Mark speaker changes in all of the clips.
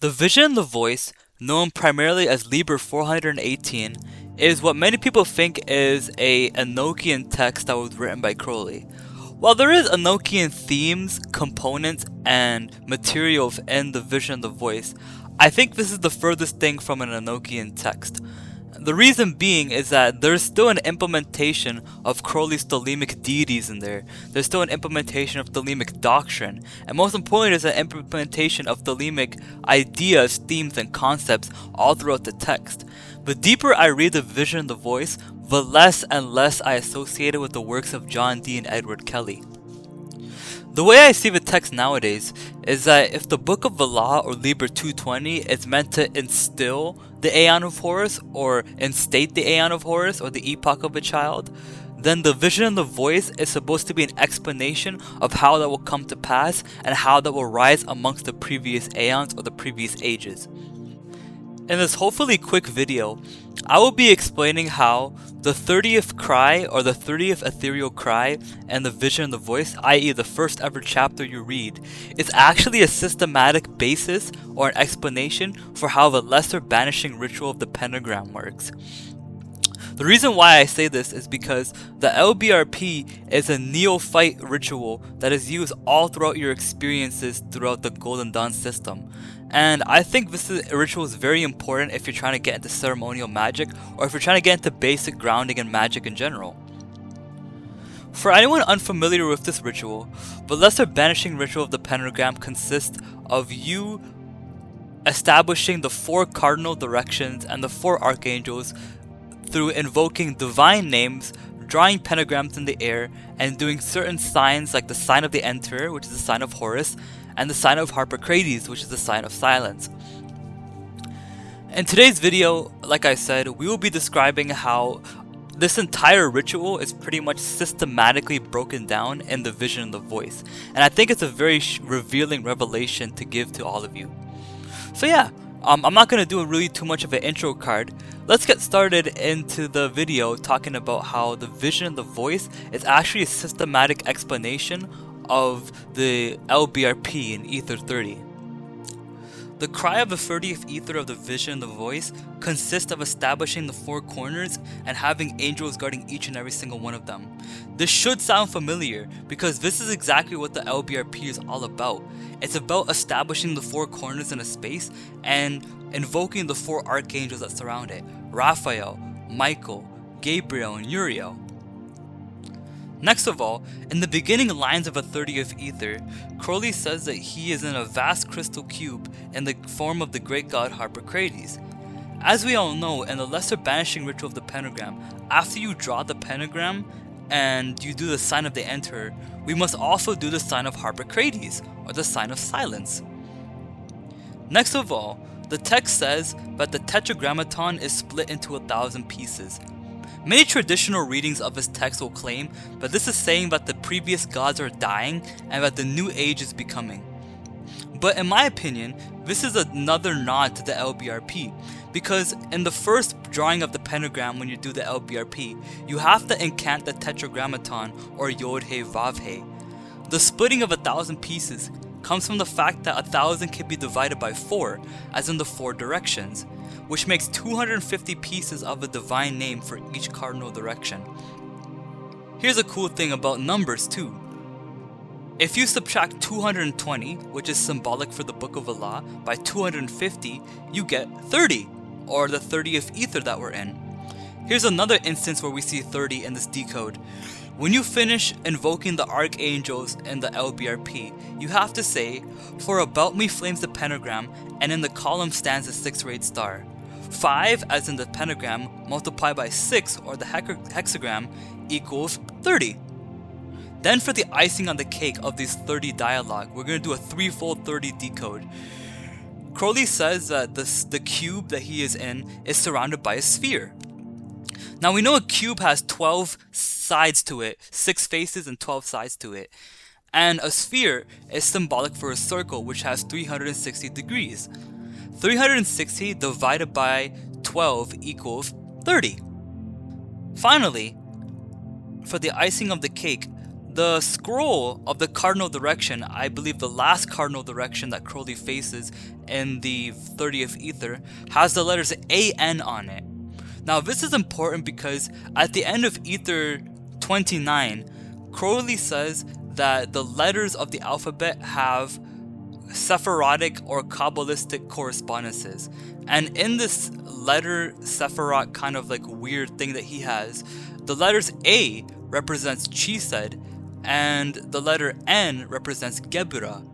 Speaker 1: The vision and the voice, known primarily as Liber 418, is what many people think is a Enochian text that was written by Crowley. While there is Enochian themes, components, and materials in the vision and the voice, I think this is the furthest thing from an Enochian text. The reason being is that there's still an implementation of Crowley's Thelemic deities in there. There's still an implementation of Thelemic doctrine. And most importantly, there's an implementation of Thelemic ideas, themes, and concepts all throughout the text. The deeper I read the vision and the voice, the less and less I associate it with the works of John Dee and Edward Kelly. The way I see the text nowadays is that if the Book of the Law or Liber 220 is meant to instill the Aeon of Horus or instate the Aeon of Horus or the Epoch of a Child, then the vision and the voice is supposed to be an explanation of how that will come to pass and how that will rise amongst the previous Aeons or the previous ages. In this hopefully quick video, I will be explaining how the 30th cry or the 30th ethereal cry and the vision and the voice, i.e. the first ever chapter you read, is actually a systematic basis or an explanation for how the lesser banishing ritual of the pentagram works. The reason why I say this is because the LBRP is a neophyte ritual that is used all throughout your experiences throughout the Golden Dawn system. And I think this ritual is very important if you're trying to get into ceremonial magic or if you're trying to get into basic grounding in magic in general. For anyone unfamiliar with this ritual, the lesser banishing ritual of the pentagram consists of you establishing the 4 cardinal directions and the 4 archangels through invoking divine names, drawing pentagrams in the air, and doing certain signs like the sign of the Enterer, which is the sign of Horus, and the sign of Harpocrates, which is the sign of silence. In today's video, like I said, we will be describing how this entire ritual is pretty much systematically broken down in the vision and the voice. And I think it's a very revealing revelation to give to all of you. So yeah, I'm not going to do really too much of an intro card. Let's get started into the video talking about how the vision and the voice is actually a systematic explanation of the LBRP in Ether 30. The cry of the 30th ether of the vision and the voice consists of establishing the 4 corners and having angels guarding each and every single one of them. This should sound familiar because this is exactly what the LBRP is all about. It's about establishing the 4 corners in a space and invoking the 4 archangels that surround it: Raphael, Michael, Gabriel, and Uriel. Next of all, in the beginning lines of a 30th ether, Crowley says that he is in a vast crystal cube in the form of the great god Harpocrates. As we all know, in the lesser banishing ritual of the pentagram, after you draw the pentagram and you do the sign of the Enterer, we must also do the sign of Harpocrates, or the sign of silence. Next of all, the text says that the tetragrammaton is split into 1,000 pieces. Many traditional readings of this text will claim that this is saying that the previous gods are dying and that the new age is becoming. But in my opinion, this is another nod to the LBRP, because in the first drawing of the pentagram when you do the LBRP, you have to incant the tetragrammaton or Yod-He Vav-He. The splitting of 1,000 pieces comes from the fact that 1,000 can be divided by 4, as in the 4 directions, which makes 250 pieces of a divine name for each cardinal direction. Here's a cool thing about numbers too. If you subtract 220, which is symbolic for the Book of Allah, by 250, you get 30, or the 30th ether that we're in. Here's another instance where we see 30 in this decode. When you finish invoking the archangels in the LBRP, you have to say, "For about me flames the pentagram, and in the column stands a 6-rayed star." 5, as in the pentagram, multiplied by 6, or the hexagram, equals 30. Then for the icing on the cake of these 30 dialogue, we're going to do a 3-fold 30 decode. Crowley says that the cube that he is in is surrounded by a sphere. Now we know a cube has 12 sides to it, 6 faces and 12 sides to it. And a sphere is symbolic for a circle which has 360 degrees. 360 divided by 12 equals 30. Finally, for the icing of the cake, The scroll of the cardinal direction, I believe the last cardinal direction that Crowley faces in the 30th ether, has the letters AN on it. Now this is important because at the end of ether 29, Crowley says that the letters of the alphabet have Sephirotic or Kabbalistic correspondences. And in this letter Sephiroth kind of like weird thing that he has, the letters A represents Chised and the letter N represents Gebura.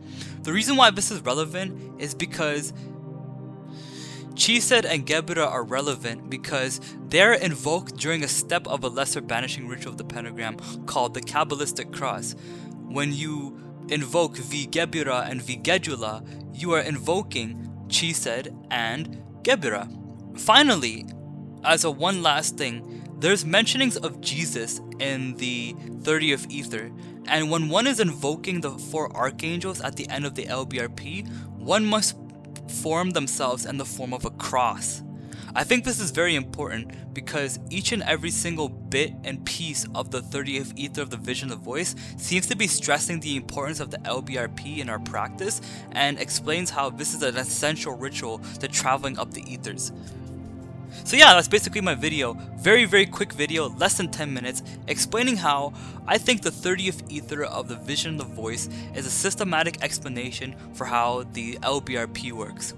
Speaker 1: The reason why this is relevant is because Chised and Gebura are relevant because they're invoked during a step of a lesser banishing ritual of the pentagram called the Kabbalistic cross. When you invoke Vigebura and Vigedula, you are invoking Chised and Gebura. Finally, as a one last thing, there's mentionings of Jesus in the 30th ether, and when one is invoking the 4 archangels at the end of the LBRP, one must form themselves in the form of a cross. I think this is very important because each and every single bit and piece of the 30th ether of the vision of voice seems to be stressing the importance of the LBRP in our practice and explains how this is an essential ritual to traveling up the ethers. So yeah, that's basically my video. Very quick video, less than 10 minutes, explaining how I think the 30th ether of the vision of the voice is a systematic explanation for how the LBRP works.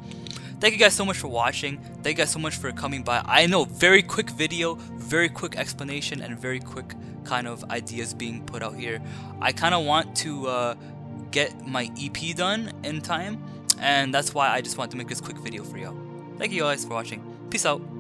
Speaker 1: Thank you guys so much for watching. Thank you guys so much for coming by. I know, very quick video, very quick explanation, and very quick kind of ideas being put out here. I kind of want to get my EP done in time, and that's why I just wanted to make this quick video for y'all. Thank you guys for watching. Peace out.